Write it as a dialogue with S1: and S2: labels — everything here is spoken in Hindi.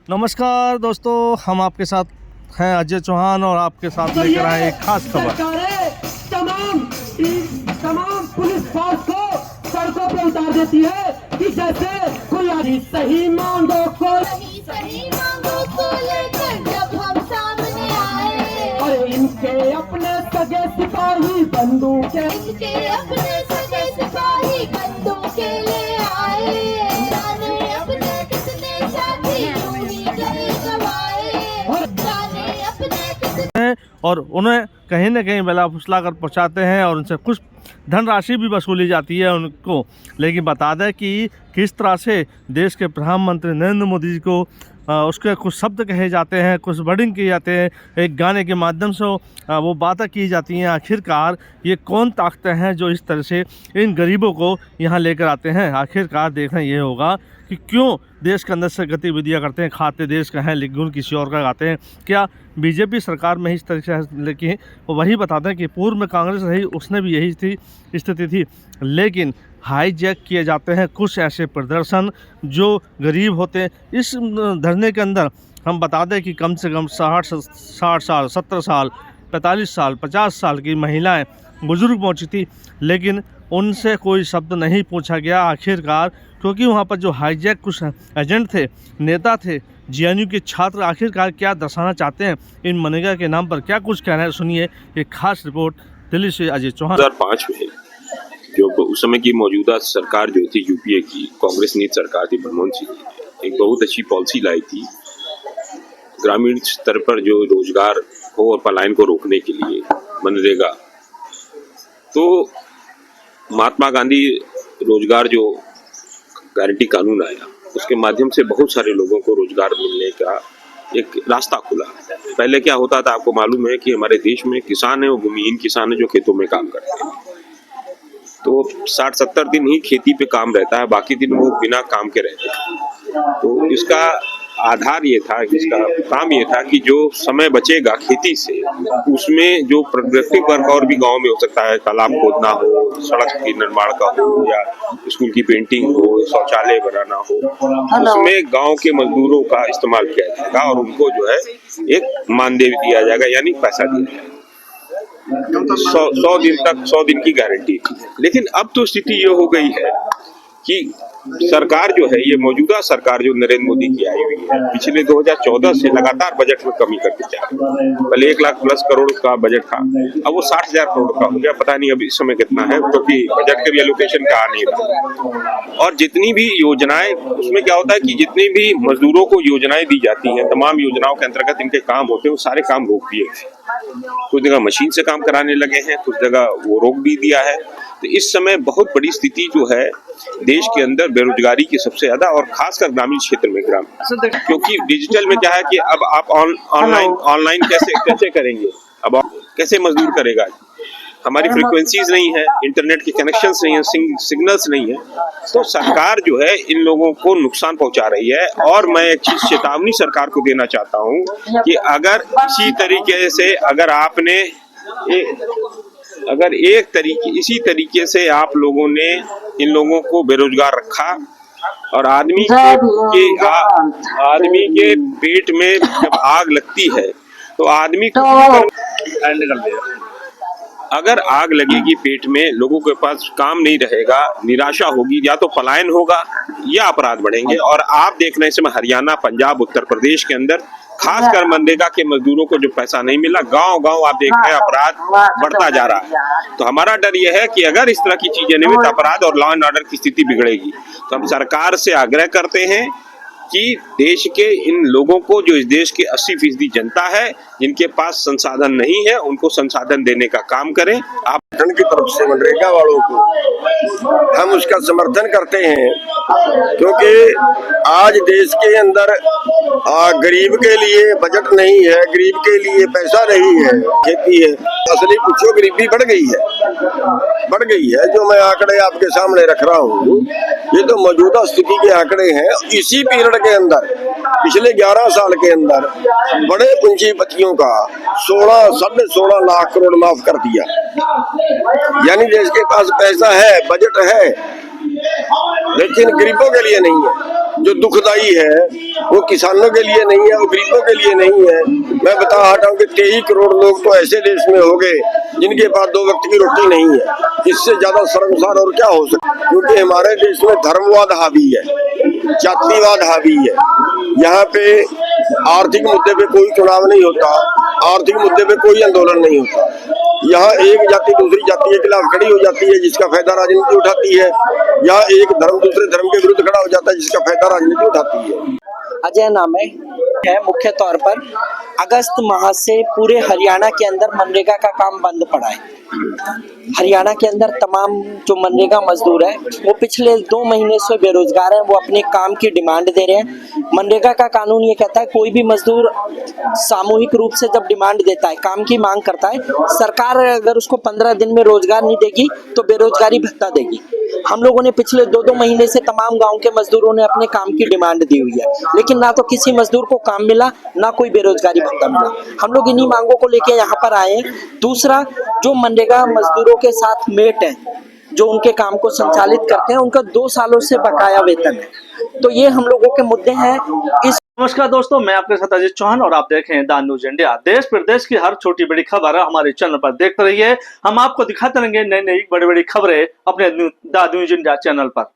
S1: नमस्कार दोस्तों, हम आपके साथ हैं अजय चौहान और आपके साथ लेकर आए एक खास खबर।
S2: तमाम पुलिस फोर्स को सड़कों पे उतार देती है कि जैसे कोई सही मांगो को लेकर जब हम सामने आए और इनके अपने सगे सिपाही बंदूकें ले आए।
S1: और उन्हें कहीं न कहीं बला फुसला कर पहुँचाते हैं और उनसे कुछ धनराशि भी वसूली जाती है उनको। लेकिन बता दें कि किस तरह से देश के प्रधानमंत्री नरेंद्र मोदी जी को उसके कुछ शब्द कहे जाते हैं, कुछ वर्डिंग किए जाते हैं, एक गाने के माध्यम से वो बातें की जाती हैं। आखिरकार ये कौन ताकतें हैं जो इस तरह से इन गरीबों को यहाँ लेकर आते हैं? आखिरकार देखना ये होगा कि क्यों देश के अंदर से गतिविधियाँ करते हैं। खाते देश का है लेकिन किसी और का गाते हैं। क्या बीजेपी सरकार में ही इस तरह से, लेकिन वही बताते हैं कि पूर्व में कांग्रेस रही उसने भी यही स्थिति थी। लेकिन हाईजैक किए जाते हैं कुछ ऐसे प्रदर्शन जो गरीब होते हैं। इस धरने के अंदर हम बता दें कि कम से कम 60 साल, 70 साल, 45 साल, 50 साल की महिलाएं, बुजुर्ग पहुंची थी, लेकिन उनसे कोई शब्द नहीं पूछा गया। आखिरकार क्योंकि वहां पर जो हाईजैक कुछ एजेंट थे, नेता थे, जेएनयू के छात्र आखिरकार क्या दर्शाना चाहते हैं इन मनरेगा के नाम पर, क्या कुछ कहना है, सुनिए एक खास रिपोर्ट दिल्ली से अजय चौहान।
S3: 2005 में जो उस समय की मौजूदा सरकार जो थी यूपीए की कांग्रेस नीति सरकार थी, मनमोहन सिंह जी एक बहुत अच्छी पॉलिसी लाई थी ग्रामीण स्तर पर जो रोजगार हो और पलायन को रोकने के लिए मनरेगा। तो महात्मा गांधी रोजगार जो गारंटी कानून आया उसके माध्यम से बहुत सारे लोगों को रोजगार मिलने का एक रास्ता खुला। पहले क्या होता था आपको मालूम है कि हमारे देश में किसान है वो भूमिहीन किसान है जो खेतों में काम करते हैं, तो 60-70 दिन ही खेती पे काम रहता है, बाकी दिन वो बिना काम के रहते हैं। तो इसका आधार ये था, इसका काम ये था कि जो समय बचेगा खेती से उसमें जो प्रोडक्टिव वर्क और भी गांव में हो सकता है, तालाब खोदना हो, सड़क के निर्माण का हो या स्कूल की पेंटिंग हो, शौचालय बनाना हो, उसमें गांव के मजदूरों का इस्तेमाल किया जाएगा और उनको जो है एक मानदेय दिया जाएगा, यानी पैसा दिया जाएगा। 100 दिन की गारंटी। लेकिन अब तो स्थिति ये हो गई है कि सरकार जो है, ये मौजूदा सरकार जो नरेंद्र मोदी की आई हुई है, पिछले 2014 से लगातार बजट में कमी करते जा रही है। पहले 1 लाख प्लस करोड़ का बजट था, अब वो 60,000 करोड़ का हो गया। पता नहीं अभी इस समय कितना है, क्योंकि बजट के भी एलोकेशन का आ नहीं रहा। और जितनी भी योजनाएं, उसमें क्या होता है कि जितनी भी मजदूरों को योजनाएं दी जाती हैं, तमाम योजनाओं के अंतर्गत इनके काम होते हैं, वो सारे काम रोक दिए। कुछ जगह मशीन से काम कराने लगे हैं, कुछ जगह वो रोक भी दिया है। तो इस समय बहुत बड़ी स्थिति जो है देश के अंदर बेरोजगारी की सबसे ज्यादा, और खासकर ग्रामीण क्षेत्र में क्योंकि डिजिटल में क्या है कि अब आप ऑनलाइन कैसे करेंगे, अब कैसे मजदूर करेगा। हमारी फ्रीक्वेंसीज नहीं है, इंटरनेट के कनेक्शंस नहीं है, सिग्नल्स नहीं है, तो सरकार जो है इन लोगों को नुकसान पहुंचा रही है। और मैं एक चीज चेतावनी सरकार को देना चाहता हूं कि अगर इसी तरीके से इसी तरीके से आप लोगों ने इन लोगों को बेरोजगार रखा और आदमी के पेट में जब आग लगती है तो आदमी अगर आग लगेगी पेट में, लोगों के पास काम नहीं रहेगा, निराशा होगी, या तो पलायन होगा या अपराध बढ़ेंगे। और आप देख रहे हैं इस समय हरियाणा, पंजाब, उत्तर प्रदेश के अंदर खासकर मनरेगा के मजदूरों को जो पैसा नहीं मिला, गांव आप देख रहे हैं अपराध बढ़ता जा रहा है। तो हमारा डर यह है कि अगर इस तरह की चीजें नहीं हुई तो अपराध और लॉ एंड ऑर्डर की स्थिति बिगड़ेगी। तो हम सरकार से आग्रह करते हैं कि देश के इन लोगों को, जो इस देश के 80% जनता है, जिनके पास संसाधन नहीं है, उनको संसाधन देने का काम करें। आप
S4: की तरफ से मनरेगा वालों को हम उसका समर्थन करते हैं, क्योंकि आज देश के अंदर गरीब के लिए बजट नहीं है, गरीब के लिए पैसा नहीं है, खेती है। असली पूछो गरीबी बढ़ गई है। जो मैं आंकड़े आपके सामने रख रहा हूँ, ये तो मौजूदा स्थिति के आंकड़े हैं। इसी पीरियड के अंदर पिछले 11 साल के अंदर बड़े पूंजीपतियों का 16.5 लाख करोड़ माफ कर दिया। यानी देश के पास पैसा है, बजट है, लेकिन गरीबों के लिए नहीं है। जो दुखदाई है वो किसानों के लिए नहीं है, वो गरीबों के लिए नहीं है। मैं बता हटा हूँ कि 23 करोड़ लोग तो ऐसे देश में हो गए जिनके पास 2 वक्त की रोटी नहीं है। इससे ज्यादा शर्मसार और क्या हो सकता है? क्योंकि हमारे देश में धर्मवाद हावी है, जातिवाद हावी है। यहाँ पे आर्थिक मुद्दे पे कोई चुनाव नहीं होता, आर्थिक मुद्दे पे कोई आंदोलन नहीं होता। यहाँ एक जाति दूसरी जाति के खिलाफ खड़ी हो जाती है जिसका फायदा राजनीति उठाती है। यहाँ एक धर्म दूसरे धर्म के विरुद्ध खड़ा हो जाता है जिसका फायदा राजनीति उठाती है।
S5: अजय नाम है मुख्य तौर पर अगस्त माह से पूरे हरियाणा के अंदर मनरेगा का काम बंद पड़ा है। हरियाणा के अंदर तमाम जो मनरेगा मजदूर है वो पिछले 2 महीने से बेरोजगार हैं, वो अपने काम की डिमांड दे रहे हैं। मनरेगा का कानून ये कहता है कोई भी मजदूर सामूहिक रूप से जब डिमांड देता है, काम की मांग करता है, सरकार अगर उसको 15 दिन में रोजगार नहीं देगी तो बेरोजगारी भत्ता देगी। हम लोगों ने पिछले 2 महीने से तमाम गांव के मजदूरों ने अपने काम की डिमांड दी हुई है, लेकिन ना तो किसी मजदूर को काम मिला, ना कोई बेरोजगारी भत्ता मिला। हम लोग इन्हीं मांगों को लेके यहाँ पर आए हैं। दूसरा, जो मनरेगा मजदूरों के साथ मेट है, जो उनके काम को संचालित करते हैं, उनका 2 सालों से बकाया वेतन है। तो ये हम लोगों के मुद्दे हैं।
S1: नमस्कार दोस्तों, मैं आपके साथ अजीत चौहान और आप देख रहे हैं द न्यूज इंडिया। देश प्रदेश की हर छोटी बड़ी खबर हमारे चैनल पर देखते रहिए। हम आपको दिखाते रहेंगे नई नई बड़ी बड़ी खबरें अपने द न्यूज इंडिया चैनल पर।